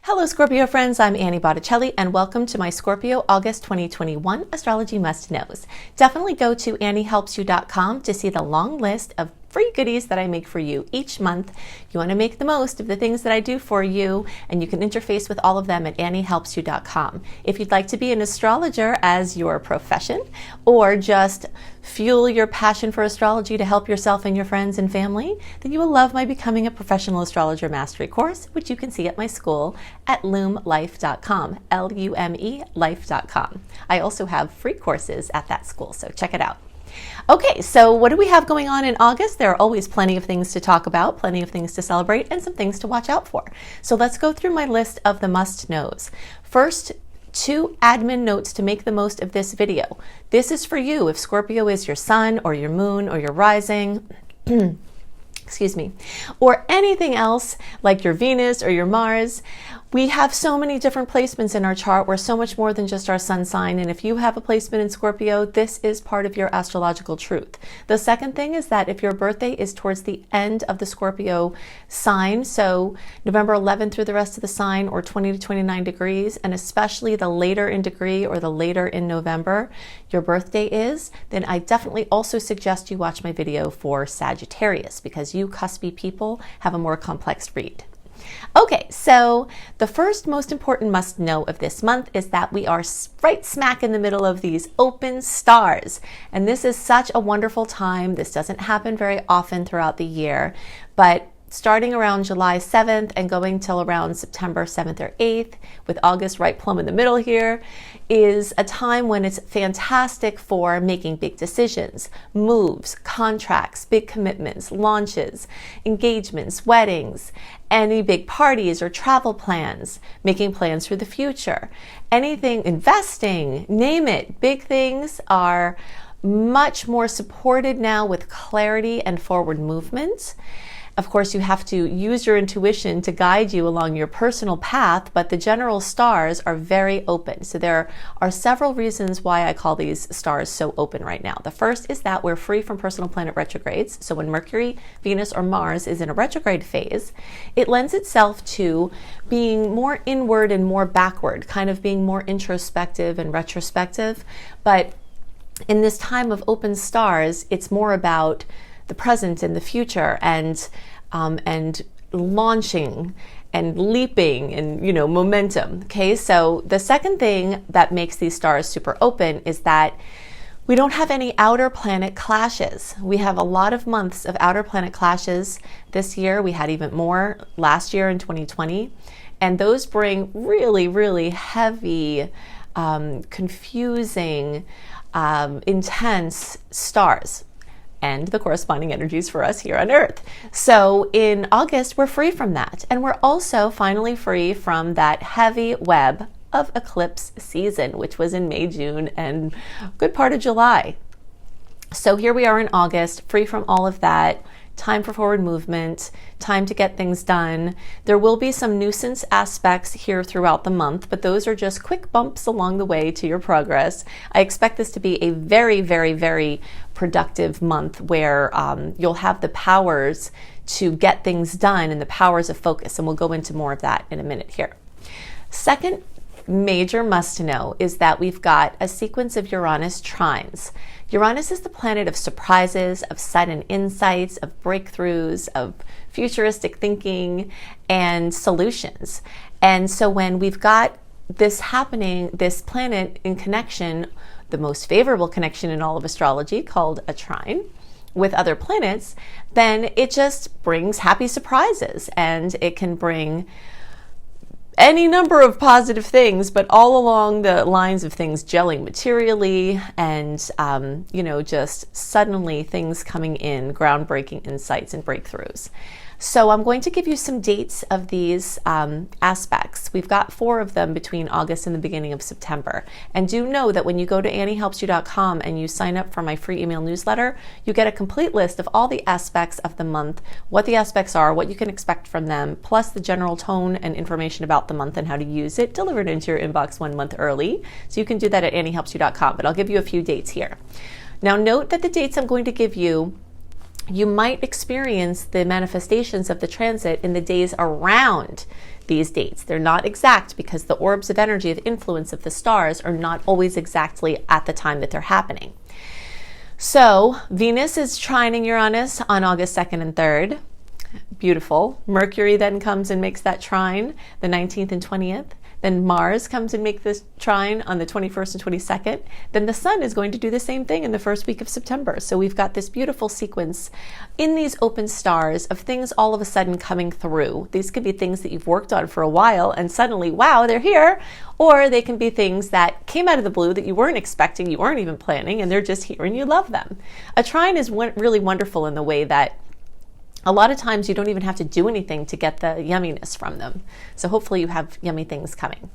Hello Scorpio friends, I'm Annie Botticelli and welcome to my Scorpio August 2021 Astrology Must-Knows. Definitely go to anniehelpsyou.com to see the long list of free goodies that I make for you each month. You want to make the most of the things that I do for you, and you can interface with all of them at anniehelpsyou.com. If you'd like to be an astrologer as your profession, or just fuel your passion for astrology to help yourself and your friends and family, then you will love my Becoming a Professional Astrologer Mastery course, which you can see at my school at lumelife.com, L-U-M-E life.com. I also have free courses at that school, so check it out. Okay, so what do we have going on in August? There are always plenty of things to talk about, plenty of things to celebrate, and some things to watch out for. So let's go through my list of the must-knows. First, 2 admin notes to make the most of this video. This is for you if Scorpio is your sun or your moon or your rising, excuse me, or anything else like your Venus or your Mars. We have so many different placements in our chart. We're so much more than just our sun sign. And if you have a placement in Scorpio, this is part of your astrological truth. The second thing is that if your birthday is towards the end of the Scorpio sign, so November 11th through the rest of the sign, or 20 to 29 degrees, and especially the later in degree or the later in November your birthday is, then I definitely also suggest you watch my video for Sagittarius, because you cuspy people have a more complex read. Okay, so the first most important must know of this month is that we are right smack in the middle of these open stars. And this is such a wonderful time. This doesn't happen very often throughout the year, but starting around July 7th and going till around September 7th or 8th, with August right plumb in the middle here, is a time when it's fantastic for making big decisions, moves, contracts, big commitments, launches, engagements, weddings, any big parties or travel plans, making plans for the future, anything, investing, name it. Big things are much more supported now with clarity and forward movement. Of course, you have to use your intuition to guide you along your personal path, but the general stars are very open. So there are several reasons why I call these stars so open right now. The first is that we're free from personal planet retrogrades. So when Mercury, Venus, or Mars is in a retrograde phase, it lends itself to being more inward and more backward, kind of being more introspective and retrospective. But in this time of open stars, it's more about the present and the future, and launching and leaping and, you know, momentum. Okay, so the second thing that makes these stars super open is that we don't have any outer planet clashes. We have a lot of months of outer planet clashes this year. We had even more last year in 2020, and those bring really, really heavy, confusing, intense stars and the corresponding energies for us here on Earth. So in August, we're free from that. And we're also finally free from that heavy web of eclipse season, which was in May, June, and a good part of July. So here we are in August, free from all of that. Time for forward movement, time to get things done. There will be some nuisance aspects here throughout the month, but those are just quick bumps along the way to your progress. I expect this to be a very, very, very productive month where you'll have the powers to get things done and the powers of focus, and we'll go into more of that in a minute here. Second major must know is that we've got a sequence of Uranus trines. Uranus is the planet of surprises, of sudden insights, of breakthroughs, of futuristic thinking and solutions. And so when we've got this happening, this planet in connection, the most favorable connection in all of astrology, called a trine with other planets, then it just brings happy surprises, and it can bring any number of positive things, but all along the lines of things gelling materially and, you know, just suddenly things coming in, groundbreaking insights and breakthroughs. So I'm going to give you some dates of these aspects. We've got 4 of them between August and the beginning of September. And do know that when you go to anniehelpsyou.com and you sign up for my free email newsletter, you get a complete list of all the aspects of the month, what the aspects are, what you can expect from them, plus the general tone and information about the month and how to use it, delivered into your inbox 1 month early. So you can do that at anniehelpsyou.com, but I'll give you a few dates here. Now note that the dates I'm going to give you you might experience the manifestations of the transit in the days around these dates. They're not exact because the orbs of energy of influence of the stars are not always exactly at the time that they're happening. So Venus is trining Uranus on August 2nd and 3rd. Beautiful. Mercury then comes and makes that trine the 19th and 20th. Then Mars comes and makes this trine on the 21st and 22nd. Then the Sun is going to do the same thing in the first week of September. So we've got this beautiful sequence in these open stars of things all of a sudden coming through. These could be things that you've worked on for a while and suddenly, wow, they're here. Or they can be things that came out of the blue that you weren't expecting, you weren't even planning, and they're just here and you love them. A trine is really wonderful in the way that a lot of times you don't even have to do anything to get the yumminess from them. So hopefully you have yummy things coming.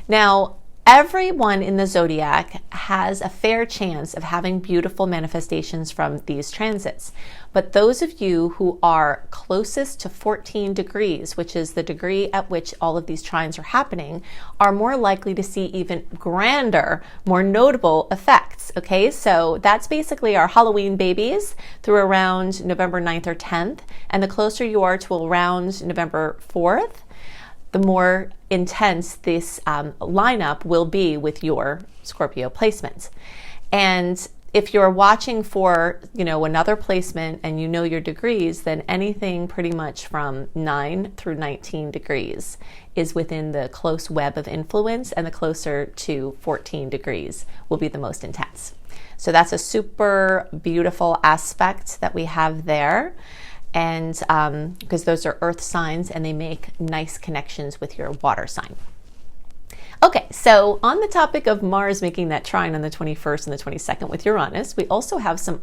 Now, everyone in the zodiac has a fair chance of having beautiful manifestations from these transits. But those of you who are closest to 14 degrees, which is the degree at which all of these trines are happening, are more likely to see even grander, more notable effects. Okay, so that's basically our Halloween babies through around November 9th or 10th. And the closer you are to around November 4th, the more intense this lineup will be with your Scorpio placements. And if you're watching for, another placement and you know your degrees, then anything pretty much from 9 through 19 degrees is within the close web of influence, and the closer to 14 degrees will be the most intense. So that's a super beautiful aspect that we have there. And because those are earth signs and they make nice connections with your water sign. Okay, so on the topic of Mars making that trine on the 21st and the 22nd with Uranus, we also have something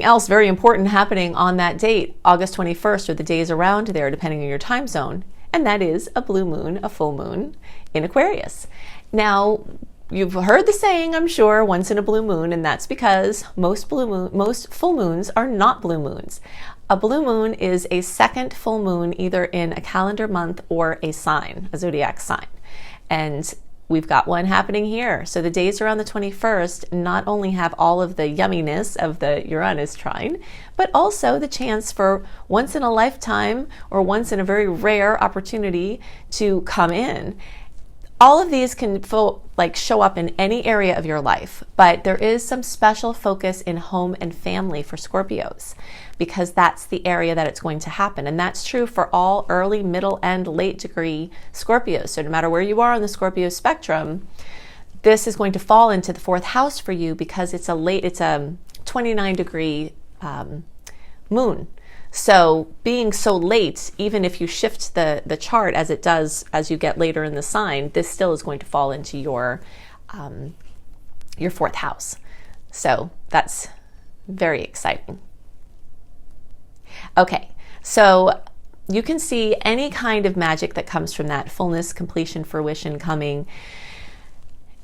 else very important happening on that date, August 21st, or the days around there, depending on your time zone, and that is a blue moon, a full moon in Aquarius. Now, you've heard the saying, I'm sure, once in a blue moon, and that's because most full moons are not blue moons. A blue moon is a second full moon either in a calendar month or a sign, a zodiac sign. And we've got one happening here. So the days around the 21st not only have all of the yumminess of the Uranus trine, but also the chance for once in a lifetime or once in a very rare opportunity to come in. All of these can show up in any area of your life, but there is some special focus in home and family for Scorpios because that's the area that it's going to happen. And that's true for all early, middle, and late degree Scorpios. So no matter where you are on the Scorpio spectrum, this is going to fall into the fourth house for you because it's a 29 degree moon. So being so late, even if you shift the chart as it does as you get later in the sign, this still is going to fall into your fourth house. So that's very exciting. Okay, so you can see any kind of magic that comes from that fullness, completion, fruition coming.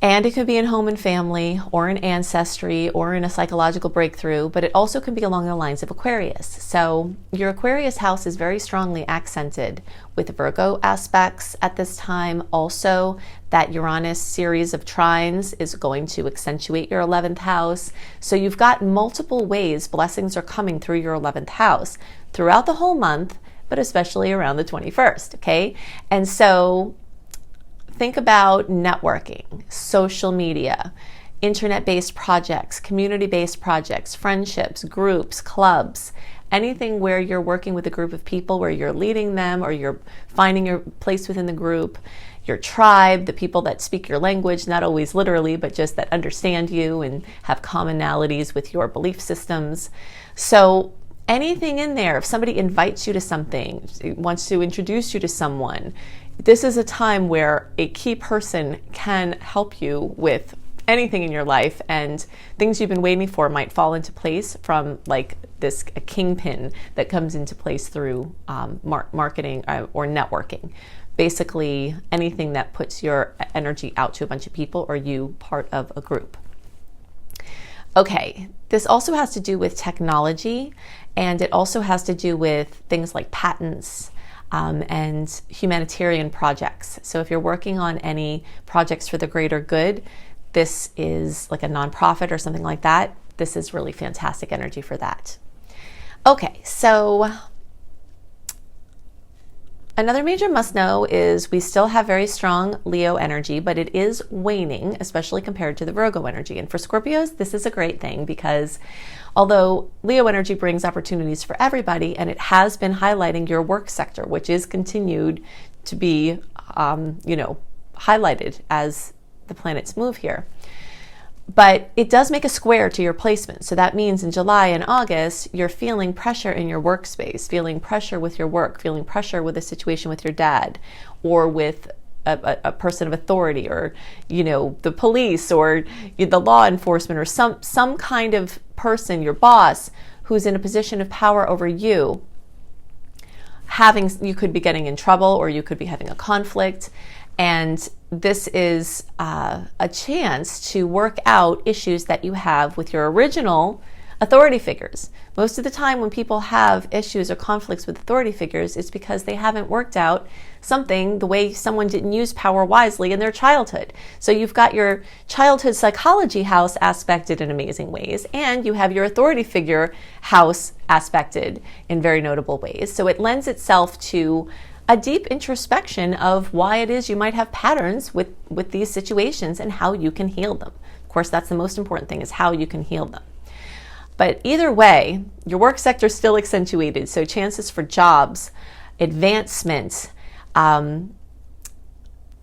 And it could be in home and family, or in ancestry, or in a psychological breakthrough, but it also can be along the lines of Aquarius. So your Aquarius house is very strongly accented with Virgo aspects at this time. Also, that Uranus series of trines is going to accentuate your 11th house. So you've got multiple ways blessings are coming through your 11th house throughout the whole month, but especially around the 21st, okay? And so think about networking, social media, internet-based projects, community-based projects, friendships, groups, clubs, anything where you're working with a group of people, where you're leading them or you're finding your place within the group, your tribe, the people that speak your language, not always literally, but just that understand you and have commonalities with your belief systems. So anything in there, if somebody invites you to something, wants to introduce you to someone, this is a time where a key person can help you with anything in your life, and things you've been waiting for might fall into place from a kingpin that comes into place through marketing or networking. Basically, anything that puts your energy out to a bunch of people or you part of a group. Okay, this also has to do with technology, and it also has to do with things like patents, and humanitarian projects. So if you're working on any projects for the greater good, this is like a nonprofit or something like that, this is really fantastic energy for that. Okay, so another major must know is we still have very strong Leo energy, but it is waning, especially compared to the Virgo energy. And for Scorpios, this is a great thing because although Leo energy brings opportunities for everybody, and it has been highlighting your work sector, which is continued to be, highlighted as the planets move here. But it does make a square to your placement. So that means in July and August, you're feeling pressure in your workspace, feeling pressure with your work, feeling pressure with a situation with your dad or with a person of authority, or, the police, or the law enforcement, or some kind of person, your boss, who's in a position of power over you. You could be getting in trouble, or you could be having a conflict. And this is a chance to work out issues that you have with your original authority figures. Most of the time when people have issues or conflicts with authority figures, it's because they haven't worked out something, the way someone didn't use power wisely in their childhood. So you've got your childhood psychology house aspected in amazing ways, and you have your authority figure house aspected in very notable ways. So it lends itself to a deep introspection of why it is you might have patterns with these situations and how you can heal them. Of course, that's the most important thing, is how you can heal them. But either way, your work sector is still accentuated, so chances for jobs, advancement,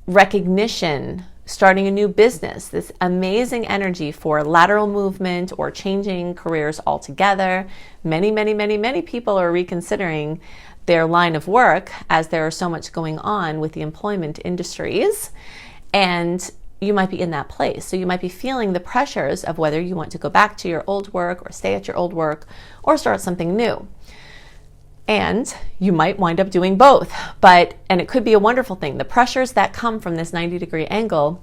recognition, starting a new business, this amazing energy for lateral movement or changing careers altogether. Many people are reconsidering their line of work as there are so much going on with the employment industries, and you might be in that place. So you might be feeling the pressures of whether you want to go back to your old work or stay at your old work or start something new. And you might wind up doing both, and it could be a wonderful thing. The pressures that come from this 90-degree angle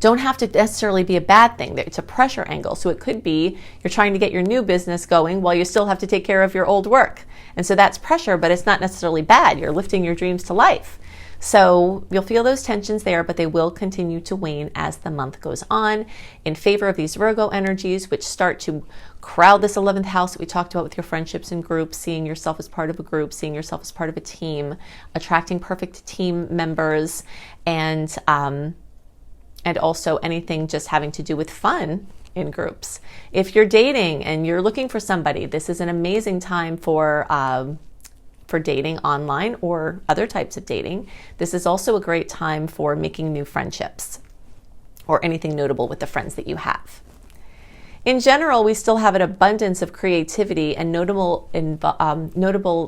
don't have to necessarily be a bad thing. It's a pressure angle. So it could be you're trying to get your new business going while you still have to take care of your old work. And so that's pressure, but it's not necessarily bad. You're lifting your dreams to life. So you'll feel those tensions there, but they will continue to wane as the month goes on in favor of these Virgo energies, which start to crowd this 11th house that we talked about with your friendships and groups, seeing yourself as part of a group, seeing yourself as part of a team, attracting perfect team members, and also anything just having to do with fun in groups. If you're dating and you're looking for somebody, this is an amazing time for dating online or other types of dating. This is also a great time for making new friendships or anything notable with the friends that you have. In general, we still have an abundance of creativity and notable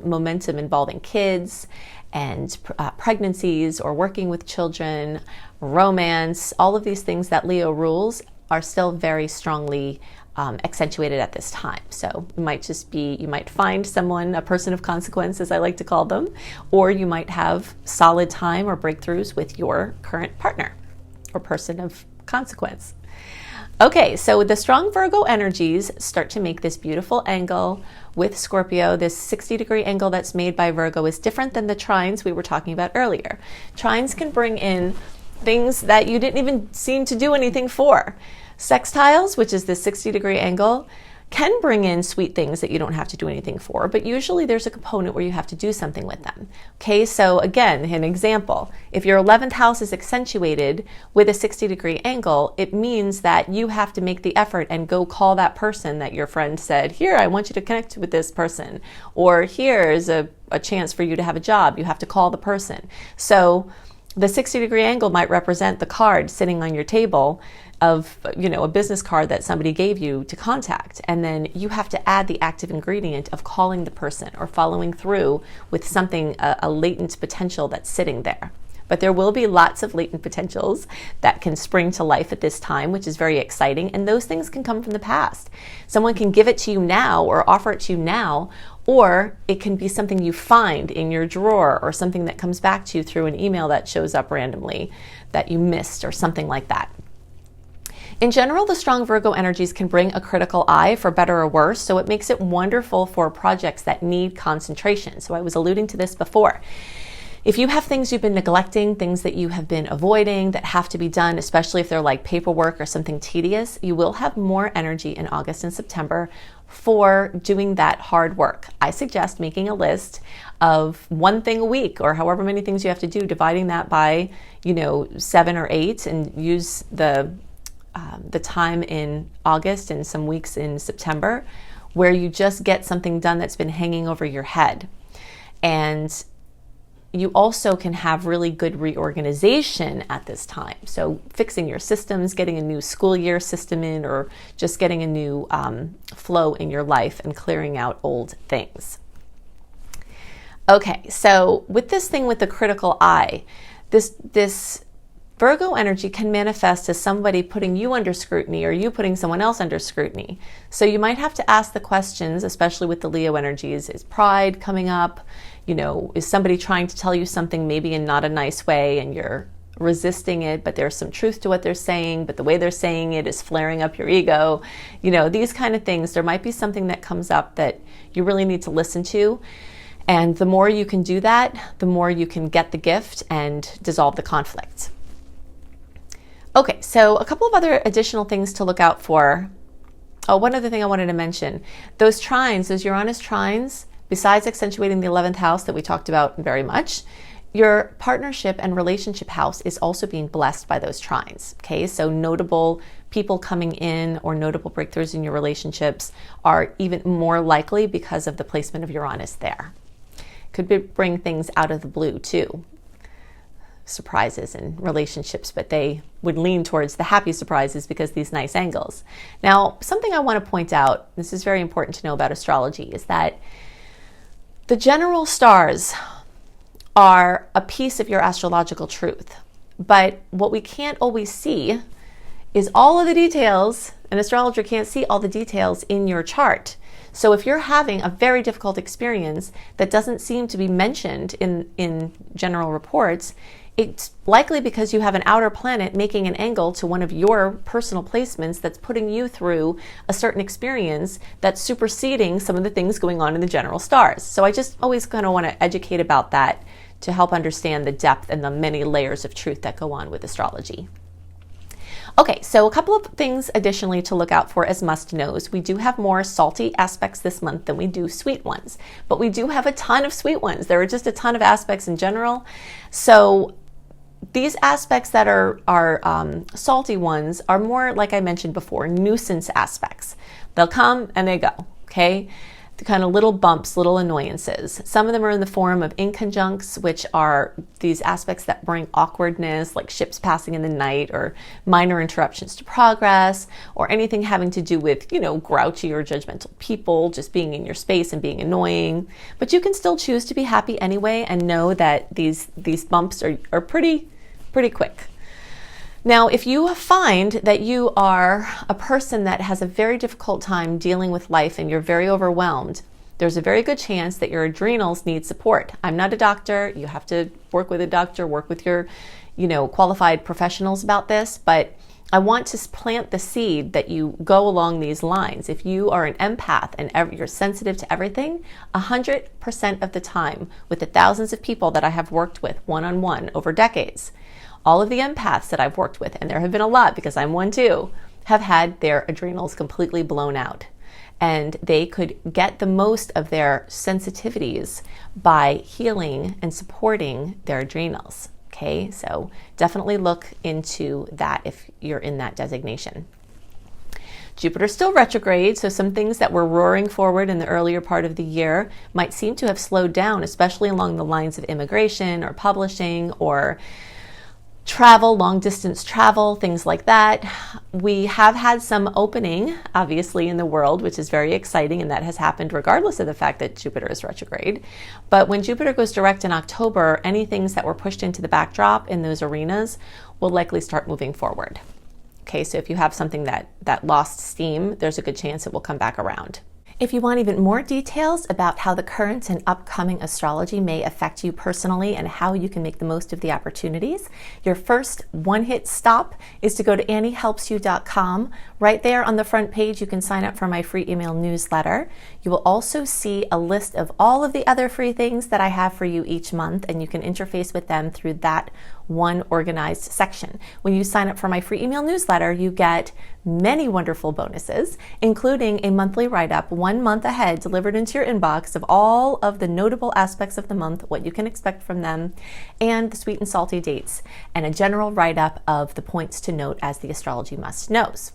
momentum involving kids and pregnancies or working with children, romance. All of these things that Leo rules are still very strongly accentuated at this time. So it might just be, you might find someone, a person of consequence, as I like to call them, or you might have solid time or breakthroughs with your current partner or person of consequence. Okay, so the strong Virgo energies start to make this beautiful angle with Scorpio. This 60-degree angle that's made by Virgo is different than the trines we were talking about earlier. Trines can bring in things that you didn't even seem to do anything for. Sextiles, which is the 60-degree angle, can bring in sweet things that you don't have to do anything for, but usually there's a component where you have to do something with them. Okay, so again, an example, if your 11th house is accentuated with a 60-degree angle, it means that you have to make the effort and go call that person that your friend said, here, I want you to connect with this person, or here's a chance for you to have a job. You have to call the person. So the 60-degree angle might represent the card sitting on your table of, a business card that somebody gave you to contact. And then you have to add the active ingredient of calling the person or following through with something, a latent potential that's sitting there. But there will be lots of latent potentials that can spring to life at this time, which is very exciting. And those things can come from the past. Someone can give it to you now or offer it to you now, or it can be something you find in your drawer or something that comes back to you through an email that shows up randomly that you missed or something like that. In general, the strong Virgo energies can bring a critical eye, for better or worse, so it makes it wonderful for projects that need concentration. So I was alluding to this before. If you have things you've been neglecting, things that you have been avoiding that have to be done, especially if they're like paperwork or something tedious, you will have more energy in August and September for doing that hard work. I suggest making a list of one thing a week or however many things you have to do, dividing that by, 7 or 8, and use the time in August and some weeks in September where you just get something done that's been hanging over your head. And you also can have really good reorganization at this time. So fixing your systems, getting a new school year system in, or just getting a new flow in your life and clearing out old things. Okay, so with this thing with the critical eye, this Virgo energy can manifest as somebody putting you under scrutiny or you putting someone else under scrutiny. So you might have to ask the questions, especially with the Leo energies. Is pride coming up? Is somebody trying to tell you something maybe in not a nice way and you're resisting it, but there's some truth to what they're saying, but the way they're saying it is flaring up your ego? These kind of things. There might be something that comes up that you really need to listen to. And the more you can do that, the more you can get the gift and dissolve the conflict. Okay, so a couple of other additional things to look out for. Oh, one other thing I wanted to mention. Those trines, those Uranus trines, besides accentuating the 11th house that we talked about very much, your partnership and relationship house is also being blessed by those trines. Okay, so notable people coming in or notable breakthroughs in your relationships are even more likely because of the placement of Uranus there. Could bring things out of the blue too. Surprises in relationships, but they would lean towards the happy surprises because these nice angles. Now, something I want to point out, this is very important to know about astrology, is that the general stars are a piece of your astrological truth, but what we can't always see is all of the details. An astrologer can't see all the details in your chart. So if you're having a very difficult experience that doesn't seem to be mentioned in general reports, it's likely because you have an outer planet making an angle to one of your personal placements that's putting you through a certain experience that's superseding some of the things going on in the general stars. So I just always kind of want to educate about that to help understand the depth and the many layers of truth that go on with astrology. Okay, so a couple of things additionally to look out for as must-knows. We do have more salty aspects this month than we do sweet ones, but we do have a ton of sweet ones. There are just a ton of aspects in general. So these aspects that are salty ones are more, like I mentioned before, nuisance aspects. They'll come and they go, okay? The kind of little bumps, little annoyances. Some of them are in the form of inconjuncts, which are these aspects that bring awkwardness, like ships passing in the night, or minor interruptions to progress, or anything having to do with, grouchy or judgmental people just being in your space and being annoying. But you can still choose to be happy anyway and know that these bumps are pretty quick. Now, if you find that you are a person that has a very difficult time dealing with life and you're very overwhelmed, there's a very good chance that your adrenals need support. I'm not a doctor. You have to work with a doctor, work with your, qualified professionals about this, but I want to plant the seed that you go along these lines. If you are an empath and you're sensitive to everything, 100% of the time with the thousands of people that I have worked with one-on-one over decades, all of the empaths that I've worked with, and there have been a lot because I'm one too, have had their adrenals completely blown out. And they could get the most of their sensitivities by healing and supporting their adrenals. Okay, so definitely look into that if you're in that designation. Jupiter's still retrograde, so some things that were roaring forward in the earlier part of the year might seem to have slowed down, especially along the lines of immigration or publishing or travel, long distance travel, things like that. We have had some opening, obviously, in the world, which is very exciting, and that has happened regardless of the fact that Jupiter is retrograde. But when Jupiter goes direct in October, any things that were pushed into the backdrop in those arenas will likely start moving forward. Okay, so if you have something that lost steam, there's a good chance it will come back around. If you want even more details about how the current and upcoming astrology may affect you personally and how you can make the most of the opportunities, your first one-hit stop is to go to anniehelpsyou.com. Right there on the front page, you can sign up for my free email newsletter. You will also see a list of all of the other free things that I have for you each month, and you can interface with them through that one organized section. When you sign up for my free email newsletter, you get many wonderful bonuses, including a monthly write-up 1 month ahead delivered into your inbox of all of the notable aspects of the month, what you can expect from them, and the sweet and salty dates, and a general write-up of the points to note as the astrology must-knows.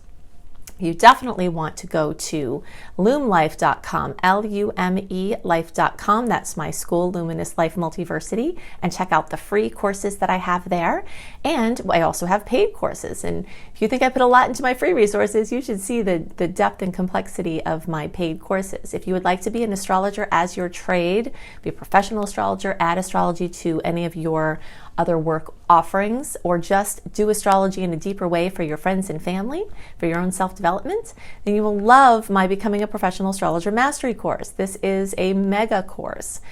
You definitely want to go to lumelife.com, L-U-M-E life.com. That's my school, Luminous Life Multiversity, and check out the free courses that I have there. And I also have paid courses. And if you think I put a lot into my free resources, you should see the depth and complexity of my paid courses. If you would like to be an astrologer as your trade, be a professional astrologer, add astrology to any of your other work offerings, or just do astrology in a deeper way for your friends and family, for your own self-development, then you will love my Becoming a Professional Astrologer Mastery course. This is a mega course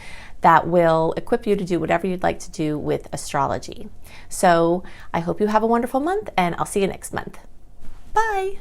that will equip you to do whatever you'd like to do with astrology. So I hope you have a wonderful month, and I'll see you next month. Bye.